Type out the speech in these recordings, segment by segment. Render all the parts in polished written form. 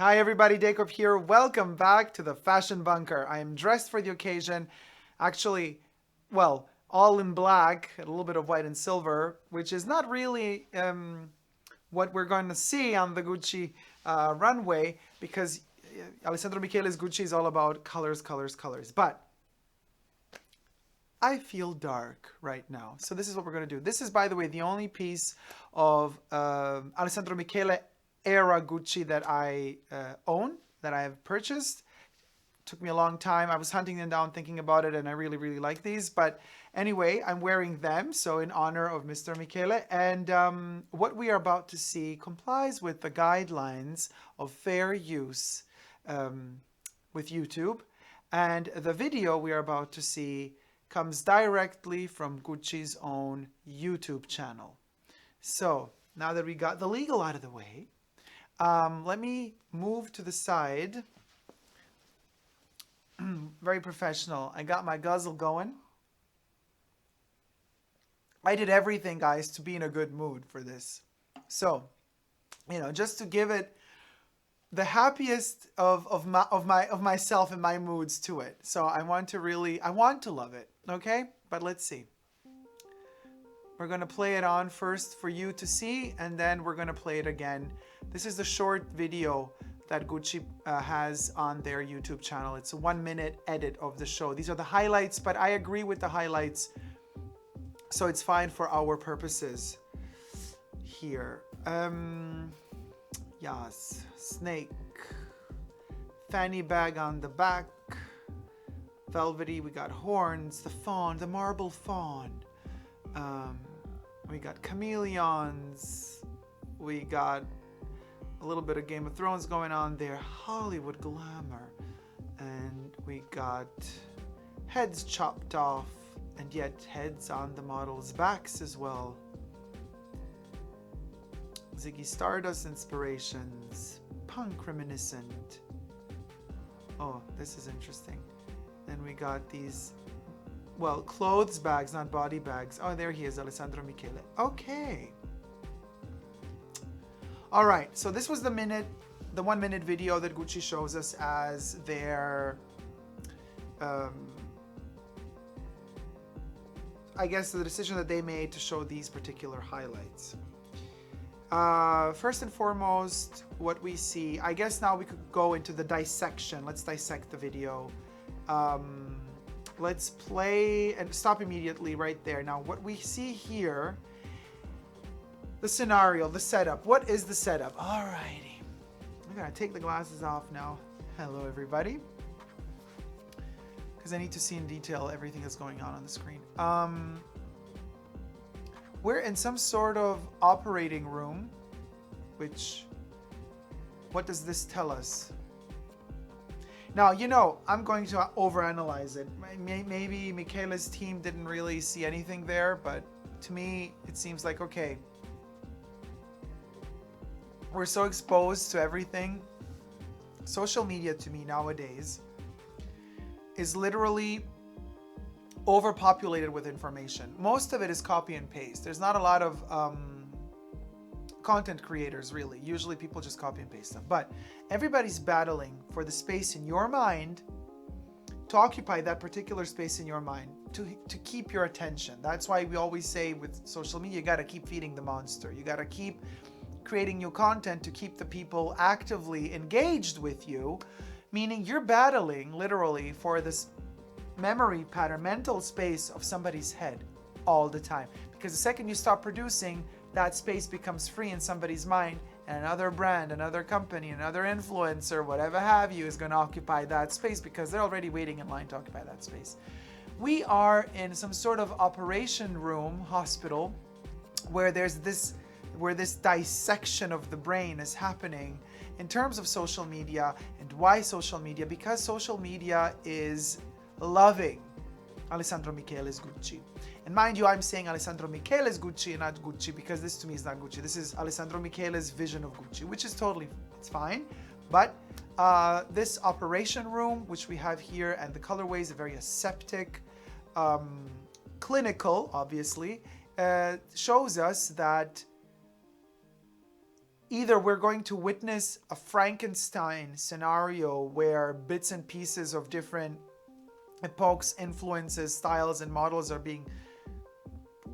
Hi everybody, Dacob here. Welcome back to the Fashion Bunker. I am dressed for the occasion. Actually, well, all in black, a little bit of white and silver, which is not really what we're going to see on the Gucci runway because Alessandro Michele's Gucci is all about colors, colors, colors. But I feel dark right now. So this is what we're going to do. This is, by the way, the only piece of Alessandro Michele era Gucci that I own, that I have purchased. Took me a long time. I was hunting them down, thinking about it, and I really, really like these. But anyway, I'm wearing them, so in honor of Mr. Michele. And what we are about to see complies with the guidelines of fair use with YouTube. And the video we are about to see comes directly from Gucci's own YouTube channel. So now that we got the legal out of the way, let me move to the side. Very professional. I got my guzzle going. I did everything, guys, to be in a good mood for this. So, just to give it the happiest of myself and my moods to it. So I want to love it, okay? But let's see. We're going to play it on first for you to see, and then we're going to play it again. This is the short video that Gucci has on their YouTube channel. It's a 1-minute edit of the show. These are the highlights, but I agree with the highlights, so it's fine for our purposes here. Yes, snake, fanny bag on the back, velvety, we got horns, the fawn, the marble fawn. We got chameleons, we got a little bit of Game of Thrones going on there, Hollywood glamour, and we got heads chopped off, and yet heads on the models' backs as well. Ziggy Stardust inspirations, punk reminiscent. Oh, this is interesting. Then we got these, well, clothes bags, not body bags. Oh, there he is, Alessandro Michele. Okay. All right, so this was the 1-minute video that Gucci shows us as their, I guess the decision that they made to show these particular highlights. First and foremost, what we see, I guess now we could go into the dissection. Let's dissect the video. Let's play and stop immediately right there. Now, what we see here, the scenario, the setup. What is the setup? Alrighty. I'm gonna take the glasses off now. Hello, everybody. Because I need to see in detail everything that's going on the screen. We're in some sort of operating room, which, what does this tell us? Now, I'm going to overanalyze it. Maybe Michele's team didn't really see anything there, but to me, it seems like, okay, we're so exposed to everything. Social media to me nowadays is literally overpopulated with information. Most of it is copy and paste. There's not a lot of content creators, really. Usually people just copy and paste them. But everybody's battling for the space in your mind to occupy that particular space in your mind, to keep your attention. That's why we always say with social media, you got to keep feeding the monster. You got to keep creating new content to keep the people actively engaged with you, meaning you're battling literally for this memory pattern, mental space of somebody's head all the time. Because the second you stop producing, that space becomes free in somebody's mind, and another brand, another company, another influencer, whatever have you, is going to occupy that space because they're already waiting in line to occupy that space. We are in some sort of operation room, hospital, where this dissection of the brain is happening in terms of social media. And why social media? Because social media is loving Alessandro Michele's Gucci. And mind you, I'm saying Alessandro Michele's Gucci and not Gucci because this to me is not Gucci. This is Alessandro Michele's vision of Gucci, which is totally, it's fine. But this operation room, which we have here, and the colorways are very aseptic, clinical, obviously, shows us that either we're going to witness a Frankenstein scenario where bits and pieces of different epochs, influences, styles, and models are being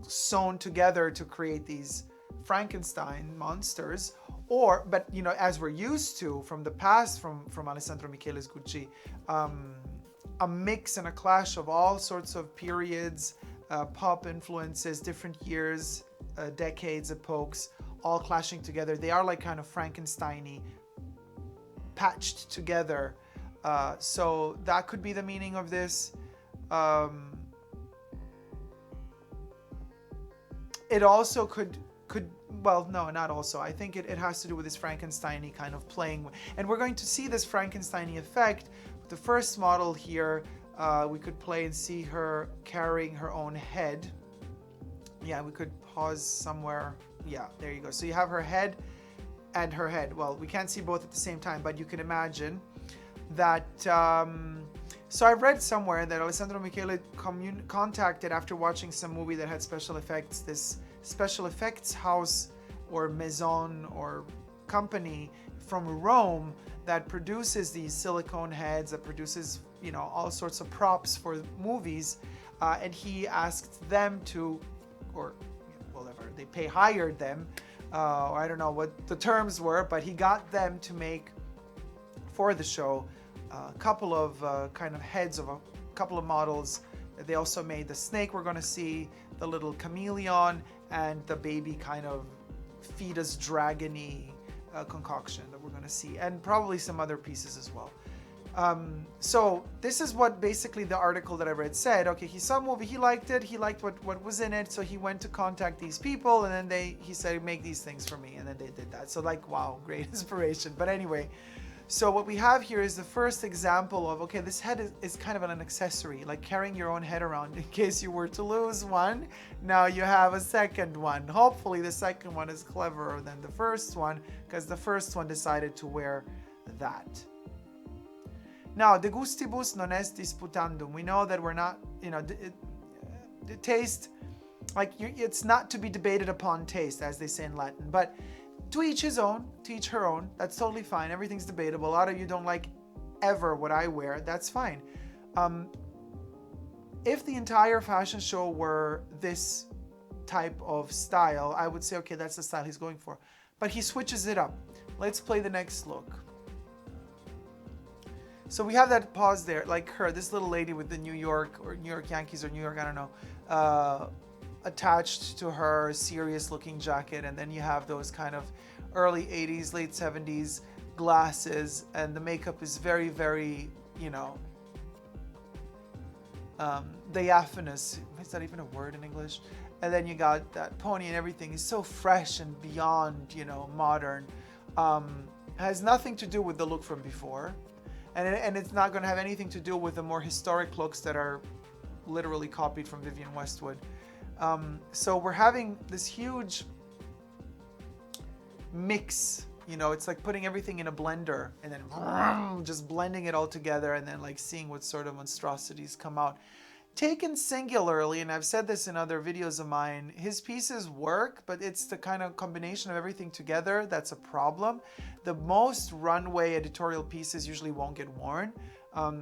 sewn together to create these Frankenstein monsters, or, but you know, as we're used to from the past, from Alessandro Michele's Gucci, a mix and a clash of all sorts of periods, pop influences, different years, decades, epochs, all clashing together. They are like kind of Frankenstein-y, patched together. So that could be the meaning of this. It also could, well, no, not also. I think it has to do with this Frankenstein-y kind of playing. And we're going to see this Frankenstein-y effect. The first model here, we could play and see her carrying her own head. Yeah, we could pause somewhere. Yeah, there you go. So you have her head and her head. Well, we can't see both at the same time, but you can imagine that. So I read somewhere that Alessandro Michele contacted, after watching some movie that had special effects, this special effects house or maison or company from Rome that produces these silicone heads, that produces, you know, all sorts of props for movies, and he asked them to, or whatever, they hired them, or I don't know what the terms were, but he got them to make for the show a couple of kind of heads of a couple of models. They also made the snake we're going to see, the little chameleon, and the baby kind of fetus dragon-y concoction that we're going to see, and probably some other pieces as well. So this is what basically the article that I read said. Okay, he saw a movie, he liked it, he liked what was in it, so he went to contact these people, and then he said, make these things for me, and then they did that. So like, wow, great inspiration. But anyway, so what we have here is the first example of, okay, this head is kind of an accessory, like carrying your own head around in case you were to lose one. Now you have a second one. Hopefully the second one is cleverer than the first one, because the first one decided to wear that. Now, de gustibus non est disputandum. We know that we're not, you know, the taste, like it's not to be debated upon taste, as they say in Latin, but to each his own, to each her own. That's totally fine. Everything's debatable. A lot of you don't like ever what I wear. That's fine. If the entire fashion show were this type of style, I would say, okay, that's the style he's going for. But he switches it up. Let's play the next look. So we have that pause there, like her, this little lady with the New York Yankees or New York, I don't know, attached to her serious looking jacket, and then you have those kind of early 80s, late 70s glasses, and the makeup is very, very, you know, diaphanous. Is that even a word in English? And then you got that pony, and everything is so fresh and beyond, you know, modern. Has nothing to do with the look from before, and it's not going to have anything to do with the more historic looks that are literally copied from Vivienne Westwood. So we're having this huge mix, you know, it's like putting everything in a blender and then just blending it all together, and then like seeing what sort of monstrosities come out. Taken singularly, and I've said this in other videos of mine, his pieces work, but it's the kind of combination of everything together that's a problem. The most runway editorial pieces usually won't get worn.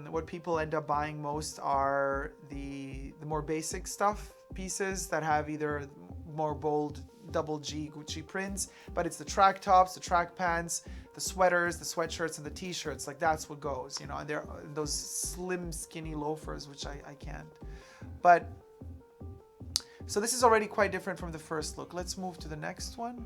What people end up buying most are the more basic stuff, pieces that have either more bold double G Gucci prints, but it's the track tops, the track pants, the sweaters, the sweatshirts, and the t-shirts. Like that's what goes, you know, and they're those slim skinny loafers, which I can't. But so this is already quite different from the first look. Let's move to the next one.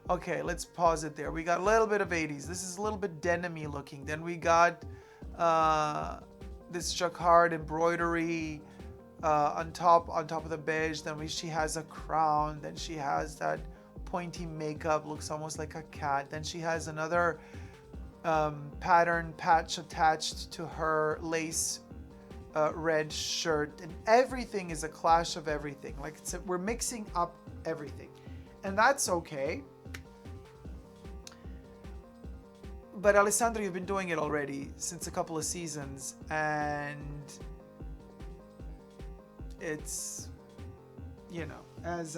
Okay, let's pause it there. We got a little bit of 80s. This is a little bit denim-y looking. Then we got this jacquard embroidery on top of the beige. Then she has a crown. Then she has that pointy makeup, looks almost like a cat. Then she has another pattern patch attached to her lace red shirt, and everything is a clash of everything. Like we're mixing up everything, and that's okay. But Alessandro, you've been doing it already since a couple of seasons, and it's you know, as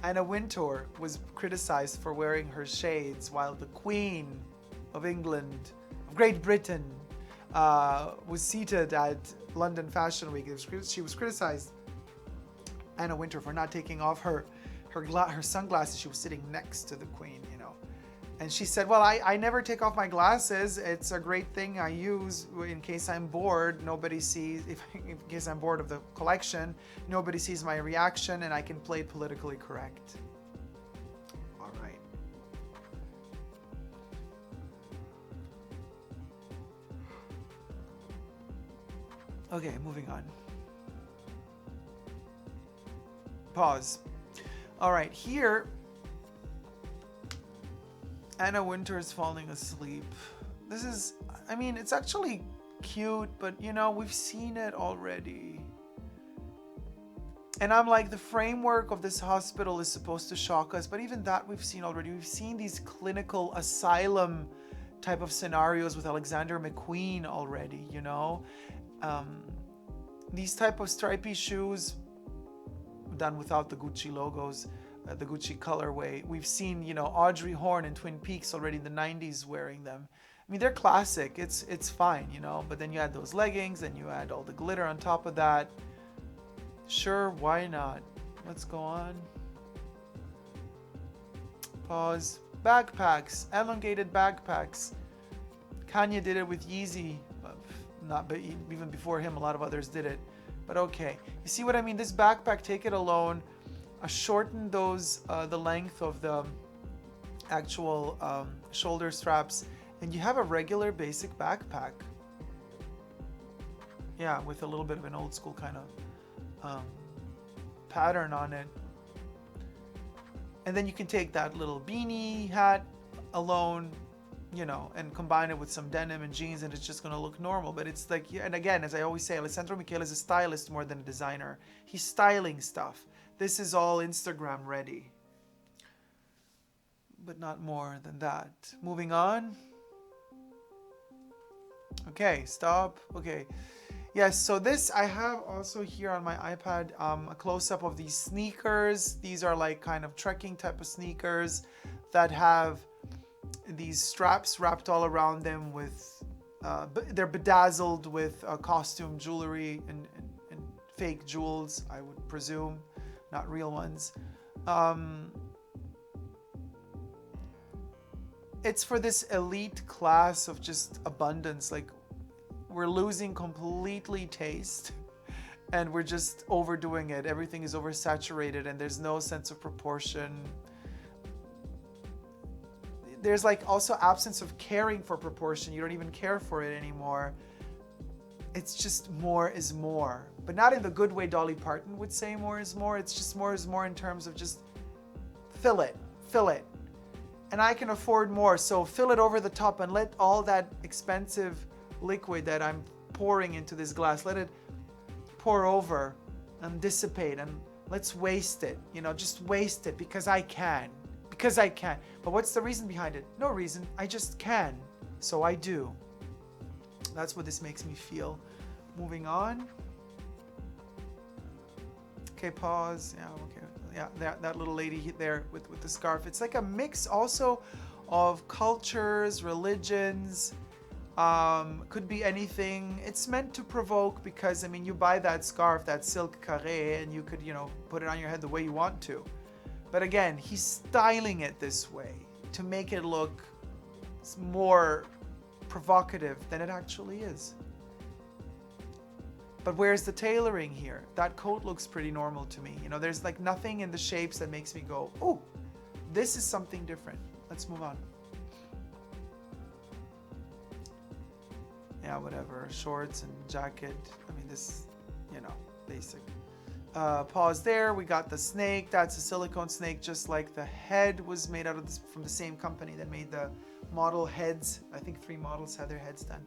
Anna Wintour was criticized for wearing her shades while the Queen of England, of Great Britain, was seated at London Fashion Week. She was criticized, Anna Wintour, for not taking off her sunglasses. She was sitting next to the Queen, you know. And she said, well, I never take off my glasses. It's a great thing I use in case I'm bored. Nobody sees, in case I'm bored of the collection, nobody sees my reaction and I can play it politically correct. All right. Okay, moving on. Pause. All right, here, Anna Wintour's falling asleep. This is, I mean, it's actually cute, but you know, we've seen it already. And I'm like, the framework of this hospital is supposed to shock us, but even that we've seen already. We've seen these clinical asylum type of scenarios with Alexander McQueen already, you know? These type of stripy shoes done without the Gucci logos, the Gucci colorway. We've seen, you know, Audrey Horne in Twin Peaks already in the 90s wearing them. I mean, they're classic. It's fine, you know, but then you add those leggings and you add all the glitter on top of that. Sure, why not? Let's go on. Pause. Backpacks, elongated backpacks. Kanye did it with Yeezy. But even before him, a lot of others did it. But okay, you see what I mean? This backpack, take it alone, shorten those the length of the actual shoulder straps, and you have a regular basic backpack. Yeah, with a little bit of an old school kind of pattern on it. And then you can take that little beanie hat alone, you know, and combine it with some denim and jeans, and it's just going to look normal. But it's like, and again, as I always say, Alessandro Michele is a stylist more than a designer. He's styling stuff. This is all Instagram ready, but not more than that. Moving on. Okay, stop. Okay. Yes, so this, I have also here on my iPad a close-up of these sneakers. These are like kind of trekking type of sneakers that have these straps wrapped all around them with, they're bedazzled with costume jewelry and fake jewels, I would presume, not real ones. It's for this elite class of just abundance. Like, we're losing completely taste and we're just overdoing it. Everything is oversaturated and there's no sense of proportion. There's like also absence of caring for proportion. You don't even care for it anymore. It's just more is more, but not in the good way Dolly Parton would say more is more. It's just more is more in terms of just fill it. And I can afford more, so fill it over the top and let all that expensive liquid that I'm pouring into this glass, let it pour over and dissipate, and let's waste it, you know, just waste it because I can. But what's the reason behind it? No reason, I just can, so I do. That's what this makes me feel. Moving on. Okay, pause. Yeah, okay. Yeah, that little lady there with the scarf. It's like a mix also of cultures, religions, could be anything. It's meant to provoke because, I mean, you buy that scarf, that silk carré, and you could, you know, put it on your head the way you want to. But again, he's styling it this way to make it look more provocative than it actually is. But where's the tailoring here? That coat looks pretty normal to me. You know, there's like nothing in the shapes that makes me go, oh, this is something different. Let's move on. Yeah, whatever, shorts and jacket. I mean, this, you know, basic. Pause there. We got the snake. That's a silicone snake, just like the head was made out of this, from the same company that made the model heads. I think 3 models had their heads done.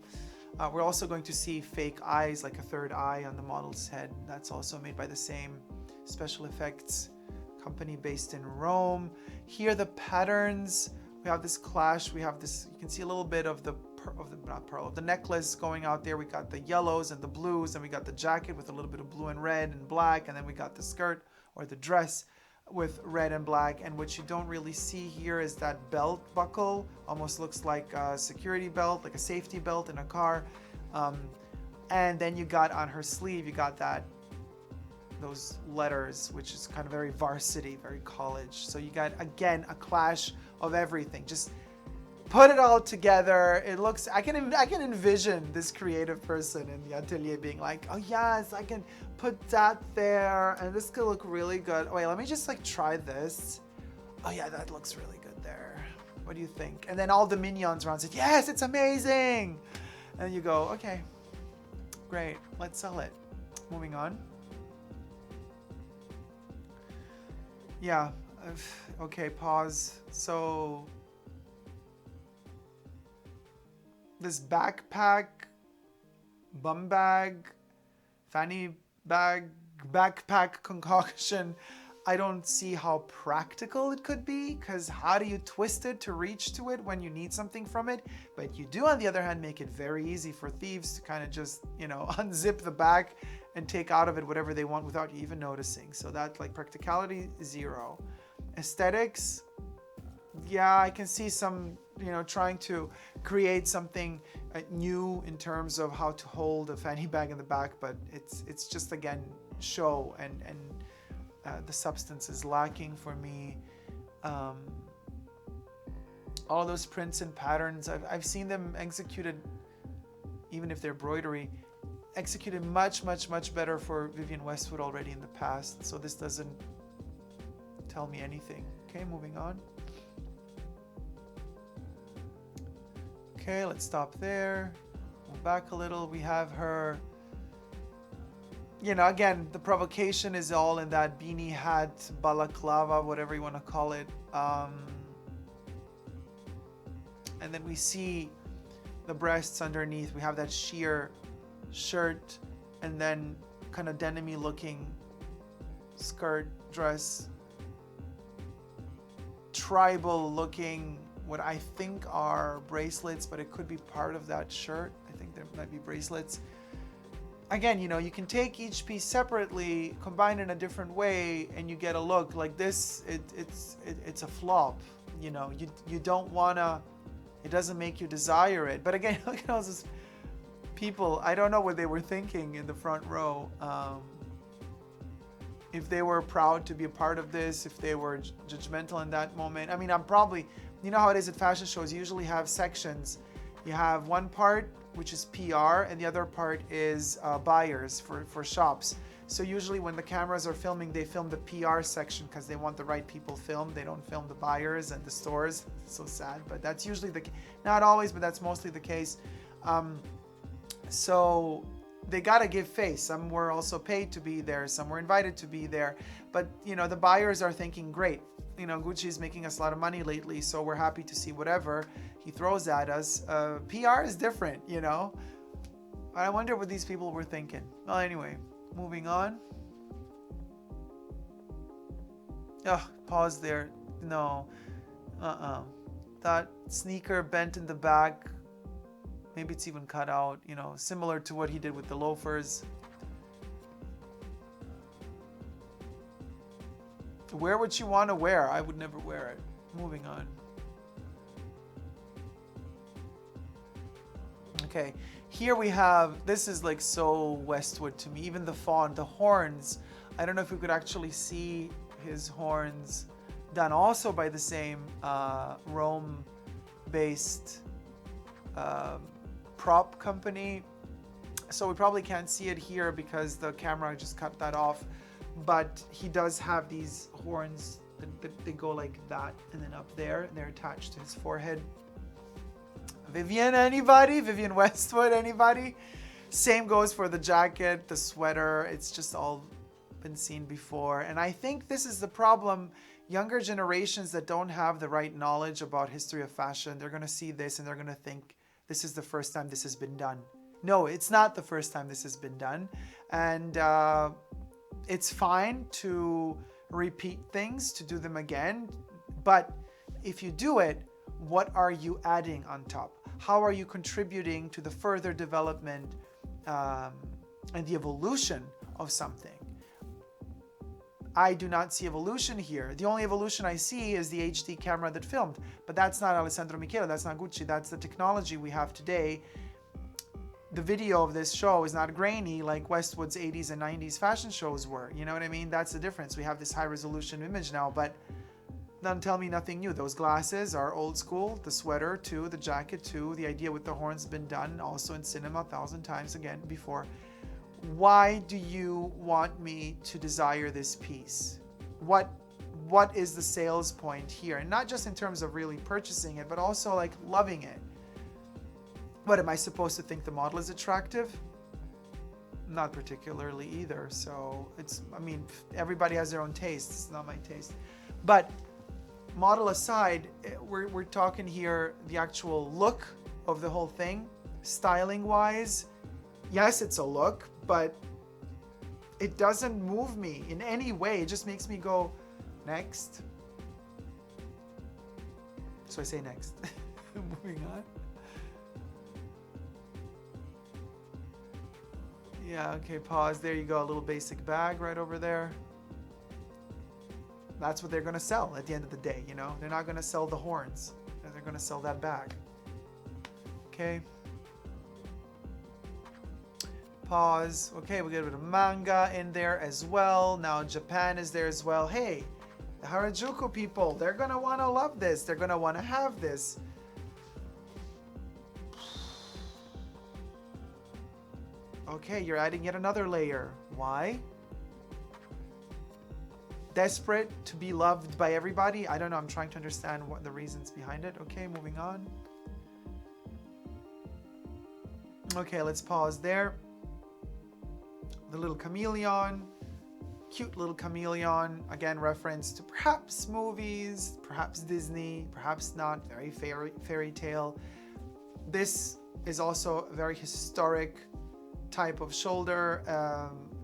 We're also going to see fake eyes, like a third eye on the model's head. That's also made by the same special effects company based in Rome. Here the patterns. We have this clash. We have this, you can see a little bit of the the necklace going out there. We got the yellows and the blues, and we got the jacket with a little bit of blue and red and black, and then we got the skirt or the dress with red and black. And what you don't really see here is that belt buckle. Almost looks like a security belt, like a safety belt in a car. And then you got on her sleeve, you got those letters, which is kind of very varsity, very college. So you got, again, a clash of everything. Just put it all together. It looks, I can envision this creative person in the atelier being like, oh yes, I can put that there, and this could look really good. Oh, wait, let me just like try this. Oh yeah, that looks really good there. What do you think? And then all the minions around said, yes, it's amazing. And you go, okay, great, let's sell it. Moving on. Yeah, okay, pause. So this backpack, bum bag, fanny bag, backpack concoction, I don't see how practical it could be, because how do you twist it to reach to it when you need something from it? But you do, on the other hand, make it very easy for thieves to kind of just, you know, unzip the back and take out of it whatever they want without you even noticing. So that, like, practicality, 0. Aesthetics, yeah, I can see some, you know, trying to create something new in terms of how to hold a fanny bag in the back, but it's just, again, show, and the substance is lacking for me. All those prints and patterns, I've seen them executed, even if they're embroidery, executed much better for Vivienne Westwood already in the past, so this doesn't tell me anything. Okay, moving on. Okay, let's stop there. Move back a little. We have her, you know, again, the provocation is all in that beanie hat, balaclava, whatever you want to call it. And then we see the breasts underneath. We have that sheer shirt, and then kind of denim-y looking skirt, dress, tribal looking, what I think are bracelets, but it could be part of that shirt. I think there might be bracelets. Again, you know, you can take each piece separately, combine in a different way, and you get a look like this. It's a flop. You know, you don't wanna. It doesn't make you desire it. But again, look at all those people. I don't know what they were thinking in the front row. If they were proud to be a part of this, if they were judgmental in that moment. I mean, I'm probably, you know how it is at fashion shows, you usually have sections. You have one part, which is PR, and the other part is buyers for shops. So usually when the cameras are filming, they film the PR section because they want the right people filmed. They don't film the buyers and the stores. It's so sad, but that's usually not always, but that's mostly the case. So they gotta give face. Some were also paid to be there. Some were invited to be there. But you know, the buyers are thinking, great, you know, Gucci's making us a lot of money lately, so we're happy to see whatever he throws at us. PR is different, you know. I wonder what these people were thinking. Well, anyway, moving on. Pause there. No. That sneaker bent in the back. Maybe it's even cut out, you know, similar to what he did with the loafers. Wear what you want to wear. I would never wear it. Moving on. Okay, here we have, this is like so Westwood to me, even the fawn, the horns. I don't know if we could actually see his horns, done also by the same Rome-based prop company. So we probably can't see it here because the camera just cut that off. But he does have these horns that they go like that, and then up there, and they're attached to his forehead. Vivienne, anybody? Vivienne Westwood, anybody? Same goes for the jacket, the sweater. It's just all been seen before. And I think this is the problem. Younger generations that don't have the right knowledge about history of fashion, they're going to see this and they're going to think this is the first time this has been done. No, it's not the first time this has been done. And it's fine to repeat things, to do them again. But if you do it, what are you adding on top? How are you contributing to the further development and the evolution of something? I do not see evolution here. The only evolution I see is the HD camera that filmed. But that's not Alessandro Michele, that's not Gucci, that's the technology we have today. The video of this show is not grainy like Westwood's 80s and 90s fashion shows were. You know what I mean? That's the difference. We have this high resolution image now, but don't tell me nothing new. Those glasses are old school. The sweater too, the jacket too. The idea with the horns been done also in cinema 1,000 times again before. Why do you want me to desire this piece? What is the sales point here? And not just in terms of really purchasing it, but also like loving it. What, am I supposed to think the model is attractive? Not particularly either. So it's, I mean, everybody has their own taste. It's not my taste. But model aside, we're talking here the actual look of the whole thing, styling wise. Yes, it's a look, but it doesn't move me in any way. It just makes me go, next. So I say next. Moving on. Yeah, okay, pause. There you go. A little basic bag right over there. That's what they're going to sell at the end of the day, you know? They're not going to sell the horns. They're going to sell that bag. Okay. Pause. Okay, we get a bit of manga in there as well. Now Japan is there as well. Hey, the Harajuku people, they're going to want to love this. They're going to want to have this. Okay, you're adding yet another layer. Why? Desperate to be loved by everybody? I don't know. I'm trying to understand what the reasons behind it. Okay, moving on. Okay, let's pause there. The little chameleon. Cute little chameleon. Again, reference to perhaps movies, perhaps Disney, perhaps not. Very fairy tale. This is also a very historic type of shoulder,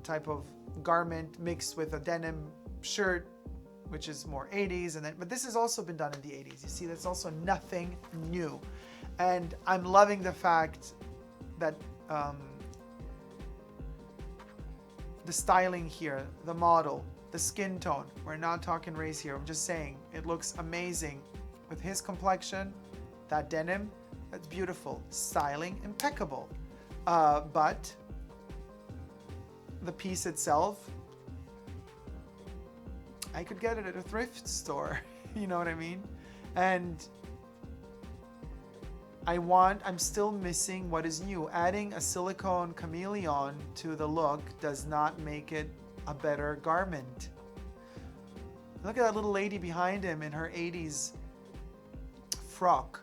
type of garment mixed with a denim shirt, which is more 80s, and then but this has also been done in the 80s. You see, that's also nothing new, and I'm loving the fact that the styling here, the model, the skin tone. We're not talking race here. I'm just saying it looks amazing with his complexion, that denim. That's beautiful. Styling impeccable. But the piece itself, I could get it at a thrift store. You know what I mean? And I'm still missing what is new. Adding a silicone chameleon to the look does not make it a better garment. Look at that little lady behind him in her 80s frock.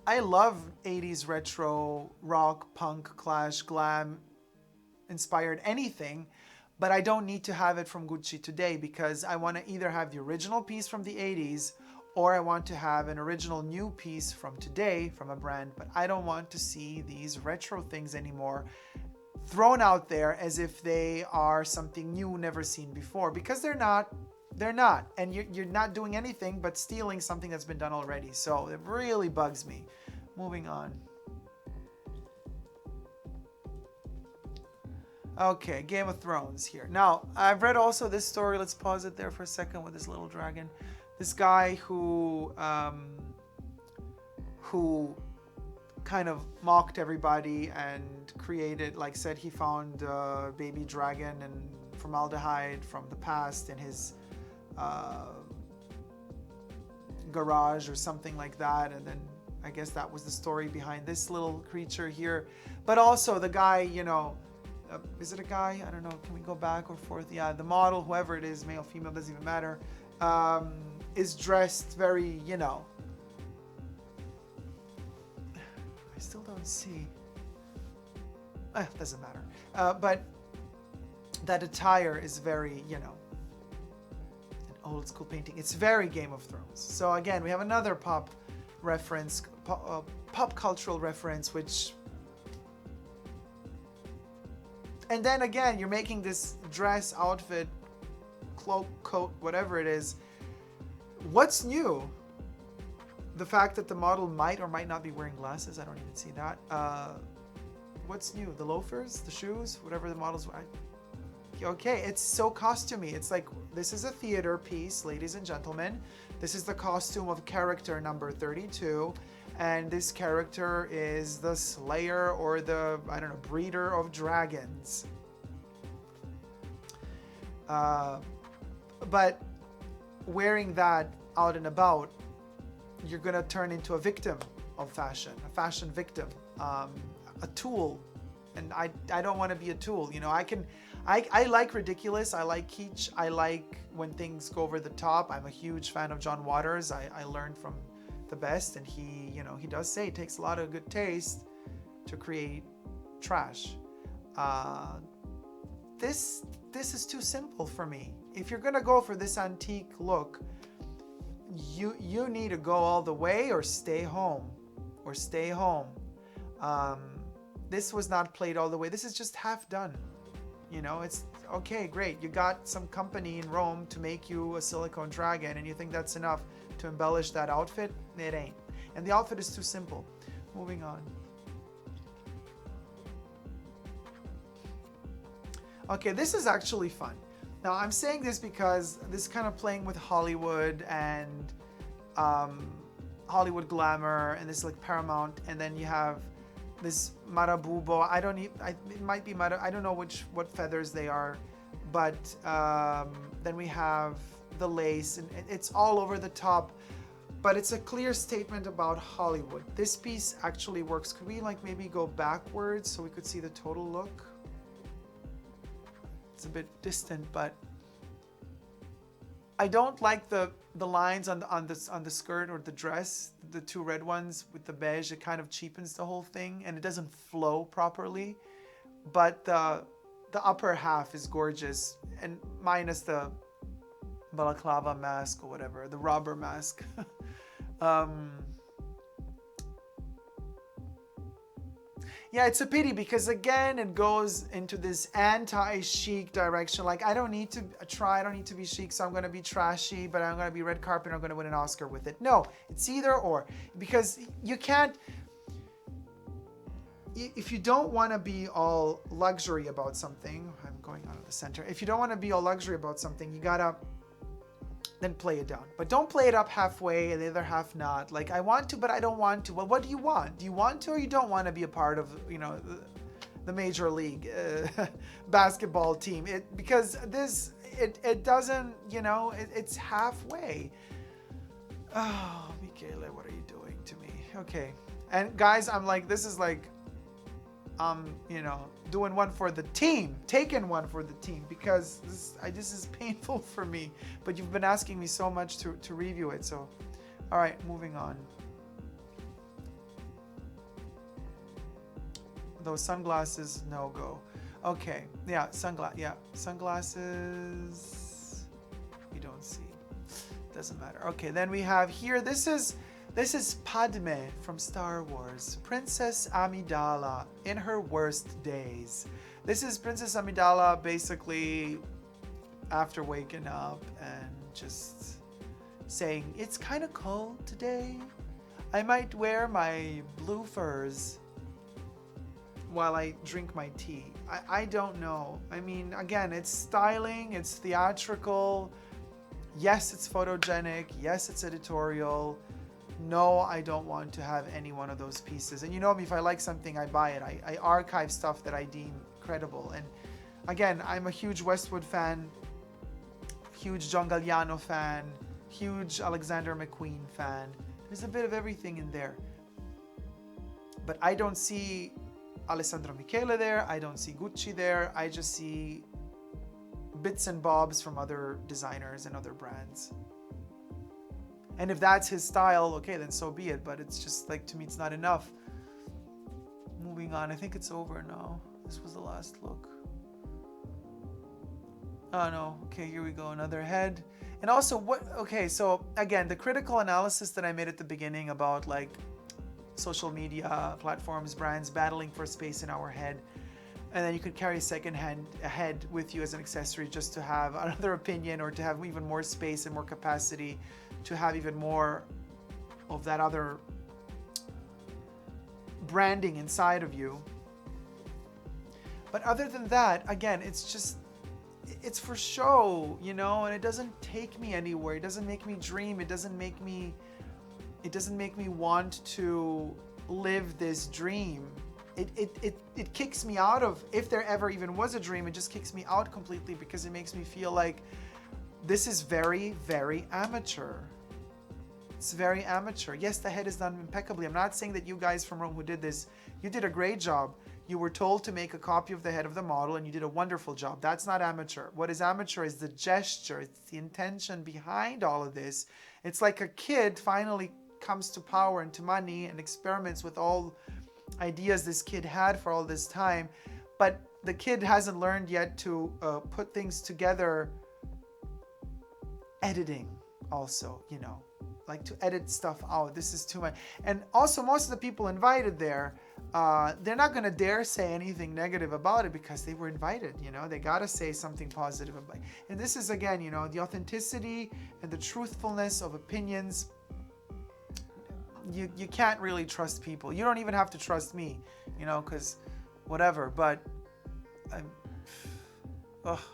I love 80s retro, rock, punk, clash, glam inspired anything, but I don't need to have it from Gucci today because I want to either have the original piece from the 80s or I want to have an original new piece from today from a brand, but I don't want to see these retro things anymore thrown out there as if they are something new, never seen before, because they're not. They're not, and you're not doing anything but stealing something that's been done already. So it really bugs me. Moving on. Okay, Game of Thrones here. Now, I've read also this story. Let's pause it there for a second with this little dragon. This guy who kind of mocked everybody and created, like said he found a baby dragon and formaldehyde from the past in his garage or something like that, and then I guess that was the story behind this little creature here. But also the guy, you know, is it a guy? I don't know. Can we go back or forth? Yeah, the model, whoever it is, male, female, doesn't even matter, is dressed very, you know. I still don't see. Doesn't matter. But that attire is very, you know, old school painting. It's very Game of Thrones. So again, we have another pop reference, pop cultural reference, which, and then again, you're making this dress, outfit, cloak, coat, whatever it is. What's new? The fact that the model might or might not be wearing glasses, I don't even see that. What's new? The loafers, the shoes, whatever the models. Okay, it's so costumey. It's like, this is a theater piece, ladies and gentlemen. This is the costume of character number 32. And this character is the slayer or the, I don't know, breeder of dragons. But wearing that out and about, you're gonna turn into a victim of fashion, a fashion victim, a tool. And I don't want to be a tool. You know, I like ridiculous. I like kitsch. I like when things go over the top. I'm a huge fan of John Waters. I learned from the best, and he, you know, he does say it takes a lot of good taste to create trash. This is too simple for me. If you're gonna go for this antique look, you need to go all the way or stay home, or stay home. This was not played all the way. This is just half done. You know, it's okay, great. You got some company in Rome to make you a silicone dragon, and you think that's enough to embellish that outfit? It ain't. And the outfit is too simple. Moving on. Okay, this is actually fun. Now, I'm saying this because this is kind of playing with Hollywood and Hollywood glamour, and this like Paramount, and then you have this marabubo. It might be I don't know what feathers they are, but then we have the lace, and it's all over the top, but it's a clear statement about Hollywood. This piece actually works. Could we like maybe go backwards so we could see the total look? It's a bit distant, but I don't like the lines on the skirt or the dress, the two red ones with the beige. It kind of cheapens the whole thing, and it doesn't flow properly. But the upper half is gorgeous, and minus the balaclava mask or whatever, the rubber mask. Yeah, it's a pity because again, it goes into this anti-chic direction. Like, I don't need to be chic, so I'm going to be trashy, but I'm going to be red carpet and I'm going to win an Oscar with it. No, it's either or. Because you can't, if you don't want to be all luxury about something, I'm going out of the center. If you don't want to be all luxury about something, you got to then play it down. But don't play it up halfway and the other half not. Like, I want to, but I don't want to. Well, what do you want? Do you want to, or you don't want to be a part of, you know, the major league basketball team? Because it doesn't, you know, it's halfway. Oh, Michele, what are you doing to me? Okay. And guys, I'm like, this is like, you know, doing one for the team, taking one for the team, because this is painful for me. But you've been asking me so much to review it, so all right, moving on. Those sunglasses, no go. Okay, yeah, sunglasses. We don't see. Doesn't matter. Okay, then we have here. This is Padme from Star Wars, Princess Amidala in her worst days. This is Princess Amidala basically after waking up and just saying, it's kind of cold today. I might wear my blue furs while I drink my tea. I don't know. I mean, again, it's styling, it's theatrical. Yes, it's photogenic. Yes, it's editorial. No, I don't want to have any one of those pieces. And you know me, if I like something, I buy it. I archive stuff that I deem credible. And again, I'm a huge Westwood fan, huge John Galliano fan, huge Alexander McQueen fan. There's a bit of everything in there. But I don't see Alessandro Michele there. I don't see Gucci there. I just see bits and bobs from other designers and other brands. And if that's his style, okay, then so be it. But it's just like, to me, it's not enough. Moving on. I think it's over now. This was the last look. Oh, no. Okay, here we go. Another head. And also, okay, so again, the critical analysis that I made at the beginning about like social media platforms, brands battling for space in our head. And then you could carry a second head with you as an accessory just to have another opinion, or to have even more space and more capacity, to have even more of that other branding inside of you. But other than that, again, it's for show, you know, and it doesn't take me anywhere. It doesn't make me dream. It doesn't make me want to live this dream. It kicks me out of, if there ever even was a dream, it just kicks me out completely, because it makes me feel like this is very, very amateur. It's very amateur. Yes, the head is done impeccably. I'm not saying that you guys from Rome who did this, you did a great job. You were told to make a copy of the head of the model, and you did a wonderful job. That's not amateur. What is amateur is the gesture. It's the intention behind all of this. It's like a kid finally comes to power and to money and experiments with all ideas this kid had for all this time, but the kid hasn't learned yet to put things together. Editing also, you know, like to edit stuff out. This is too much. And also, most of the people invited there, they're not going to dare say anything negative about it, because they were invited, you know. They got to say something positive about it. And this is, again, you know, the authenticity and the truthfulness of opinions. You can't really trust people. You don't even have to trust me, you know, because whatever. But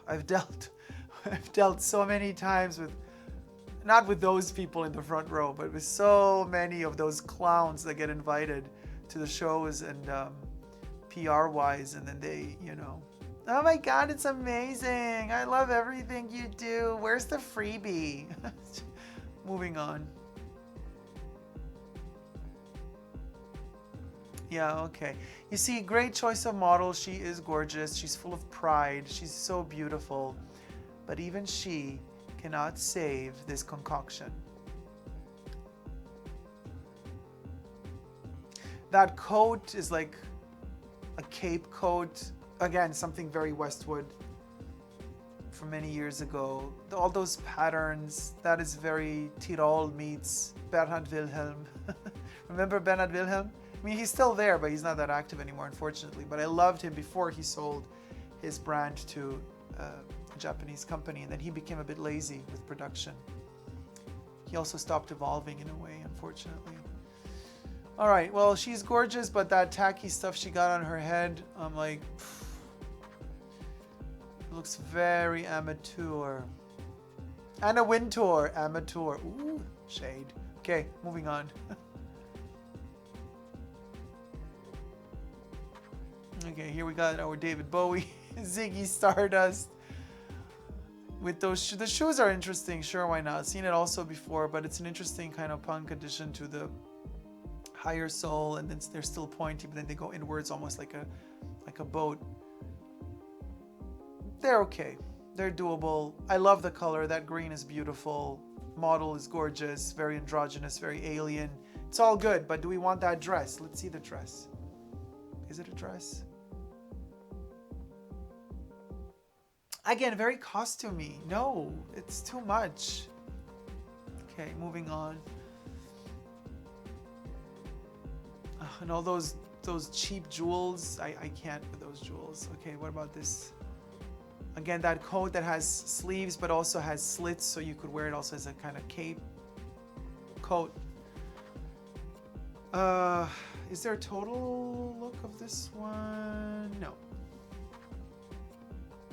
I've dealt so many times with, not with those people in the front row, but with so many of those clowns that get invited to the shows and PR wise, and then they, you know, oh my God, it's amazing. I love everything you do. Where's the freebie? Moving on. Yeah, okay. You see, great choice of model. She is gorgeous. She's full of pride. She's so beautiful. But even she cannot save this concoction. That coat is like a cape coat. Again, something very Westwood from many years ago. All those patterns, that is very Tirol meets Bernhard Wilhelm. Remember Bernhard Wilhelm? I mean, he's still there, but he's not that active anymore, unfortunately. But I loved him before he sold his brand to a Japanese company, and then he became a bit lazy with production. He also stopped evolving in a way, unfortunately. All right, well, she's gorgeous, but that tacky stuff she got on her head, I'm like, it looks very amateur. Anna Wintour, amateur. Ooh, shade. Okay, moving on. Okay, here we got our David Bowie, Ziggy Stardust. With those, the shoes are interesting. Sure, why not? Seen it also before, but it's an interesting kind of punk addition to the higher sole, and then they're still pointy, but then they go inwards almost like a boat. They're okay. They're doable. I love the color. That green is beautiful. Model is gorgeous, very androgynous, very alien. It's all good, but do we want that dress? Let's see the dress. Is it a dress? Again, very costumey. No, it's too much. Okay, moving on. And all those cheap jewels. I can't with those jewels. Okay, what about this? Again, that coat that has sleeves but also has slits, so you could wear it also as a kind of cape coat. Is there a total look of this one? No.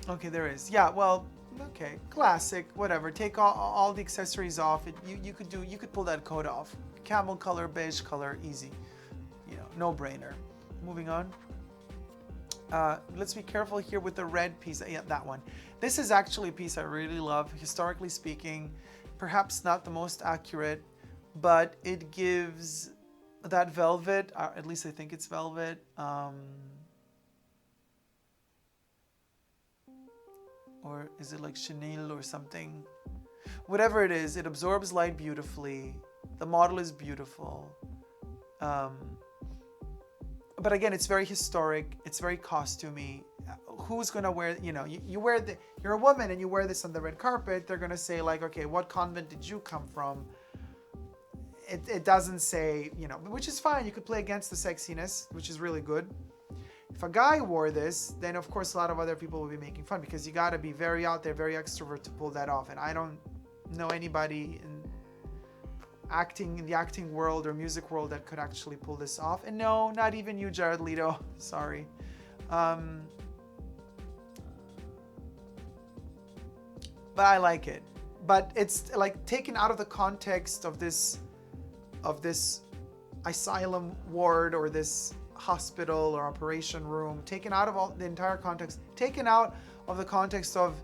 Okay, there is. Yeah, well, okay, classic, whatever. Take all the accessories off. You could pull that coat off. Camel color, beige color, easy. You know, no brainer. Moving on. Let's be careful here with the red piece. Yeah, that one. This is actually a piece I really love, historically speaking. Perhaps not the most accurate, but it gives that velvet, at least I think it's velvet, or is it like chenille or something? Whatever it is, it absorbs light beautifully. The model is beautiful. But again, it's very historic. It's very costumey. Who's gonna wear, you know, you're a woman and you wear this on the red carpet, they're gonna say like, okay, what convent did you come from? It doesn't say, you know, which is fine. You could play against the sexiness, which is really good. If a guy wore this, then of course a lot of other people will be making fun, because you got to be very out there, very extrovert to pull that off. And I don't know anybody acting in the acting world or music world that could actually pull this off. And no, not even you, Jared Leto. Sorry. But I like it. But it's like taken out of the context of this asylum ward or this hospital or operation room, taken out of all the entire context, taken out of the context of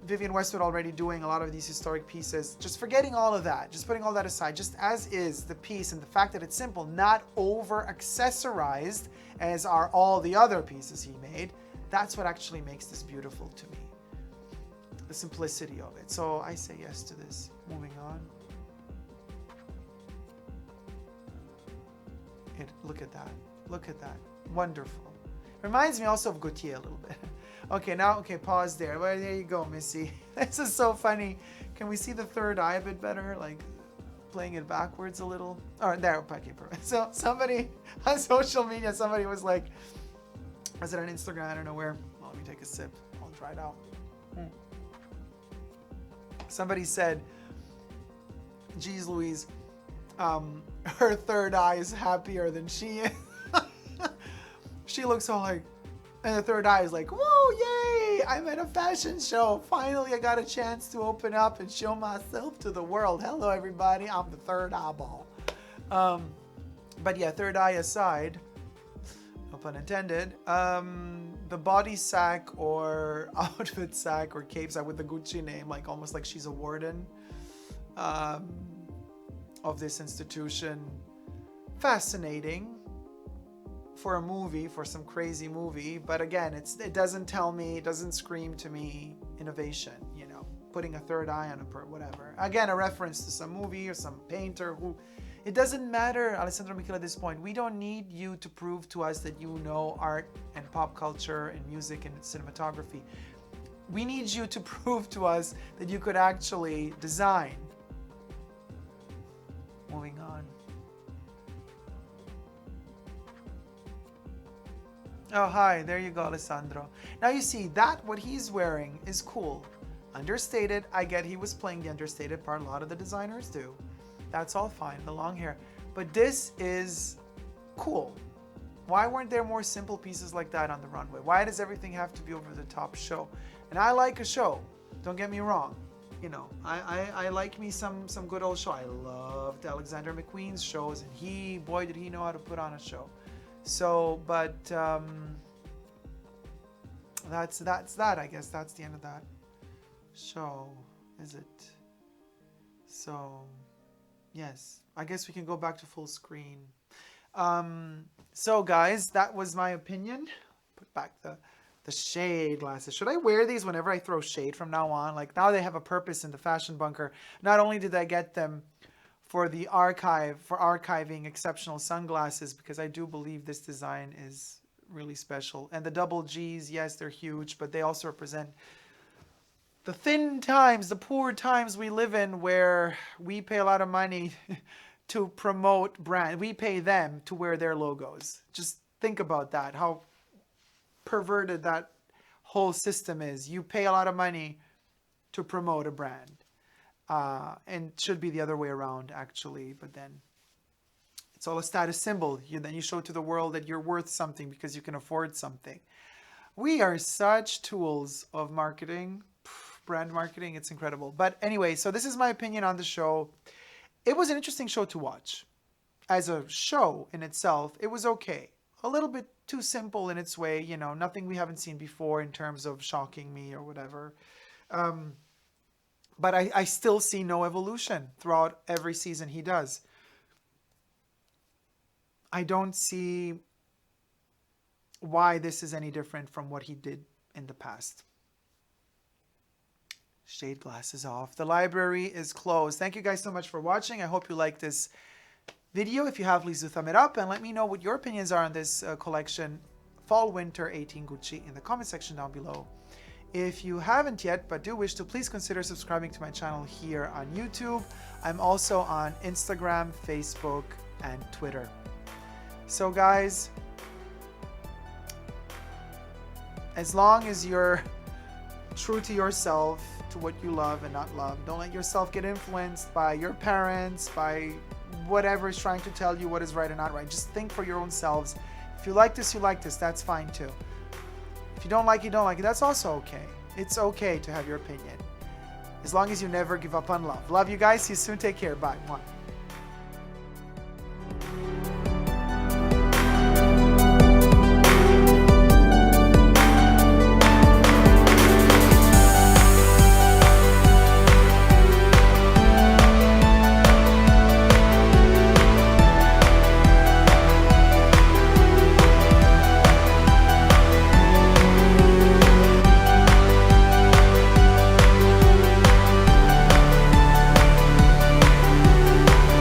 Vivienne Westwood already doing a lot of these historic pieces, just forgetting all of that, just putting all that aside, just as is the piece and the fact that it's simple, not over accessorized as are all the other pieces he made. That's what actually makes this beautiful to me. The simplicity of it. So I say yes to this. Moving on. Look at that. Look at that. Wonderful. Reminds me also of Gautier a little bit. Okay, now, okay, pause there. Well, there you go, Missy. This is so funny. Can we see the third eye a bit better? Like playing it backwards a little. All right, there. Okay, perfect. So somebody on social media, somebody was like, was it on Instagram? I don't know where. Well, let me take a sip. I'll try it out. Somebody said, geez Louise, her third eye is happier than she is. She looks all like, and the third eye is like, whoa, yay, I'm at a fashion show. Finally, I got a chance to open up and show myself to the world. Hello, everybody, I'm the third eyeball. But yeah, third eye aside, no pun intended, the body sack or outfit sack or cape sack with the Gucci name, like almost like she's a warden of this institution. Fascinating for a movie, for some crazy movie. But again, it doesn't tell me, it doesn't scream to me innovation, you know, putting a third eye on a whatever. Again, a reference to some movie or some painter who, it doesn't matter, Alessandro Michele, at this point. We don't need you to prove to us that you know art and pop culture and music and cinematography. We need you to prove to us that you could actually design. Moving on. Oh, hi, there you go, Alessandro. Now you see that what he's wearing is cool. Understated, I get he was playing the understated part, a lot of the designers do. That's all fine, the long hair. But this is cool. Why weren't there more simple pieces like that on the runway? Why does everything have to be over the top show? And I like a show, don't get me wrong. You know, I like me some good old show. I loved Alexander McQueen's shows, and boy, did he know how to put on a show. So, but that's that, I guess. That's the end of that show, is it? So, yes, I guess we can go back to full screen. So guys, that was my opinion. Put back the shade glasses. Should I wear these whenever I throw shade from now on? Like, now they have a purpose in the fashion bunker. Not only did I get them for the archive, for archiving exceptional sunglasses, because I do believe this design is really special. And the double G's, yes, they're huge, but they also represent the thin times, the poor times we live in, where we pay a lot of money to promote brand. We pay them to wear their logos. Just think about that, how perverted that whole system is. You pay a lot of money to promote a brand. And it should be the other way around, actually. But then it's all a status symbol. Then you show to the world that you're worth something because you can afford something. We are such tools of marketing, brand marketing. It's incredible. But anyway, so this is my opinion on the show. It was an interesting show to watch. As a show in itself, it was okay. A little bit too simple in its way, you know, nothing we haven't seen before in terms of shocking me or whatever. But I still see no evolution throughout every season he does. I don't see why this is any different from what he did in the past. Shade glasses off. The library is closed. Thank you guys so much for watching. I hope you like this video. If you have, please do thumb it up and let me know what your opinions are on this collection, Fall Winter 18 Gucci, in the comment section down below. If you haven't yet but do wish to, please consider subscribing to my channel here on YouTube. I'm also on Instagram, Facebook, and Twitter. So guys, as long as you're true to yourself to what you love and not love. Don't let yourself get influenced by your parents, by whatever is trying to tell you what is right and not right. Just think for your own selves. If you like this, you like this. That's fine too. If you don't like it, you don't like it. That's also okay. It's okay to have your opinion, as long as you never give up on love. Love you guys. See you soon. Take care. Bye. Mwah.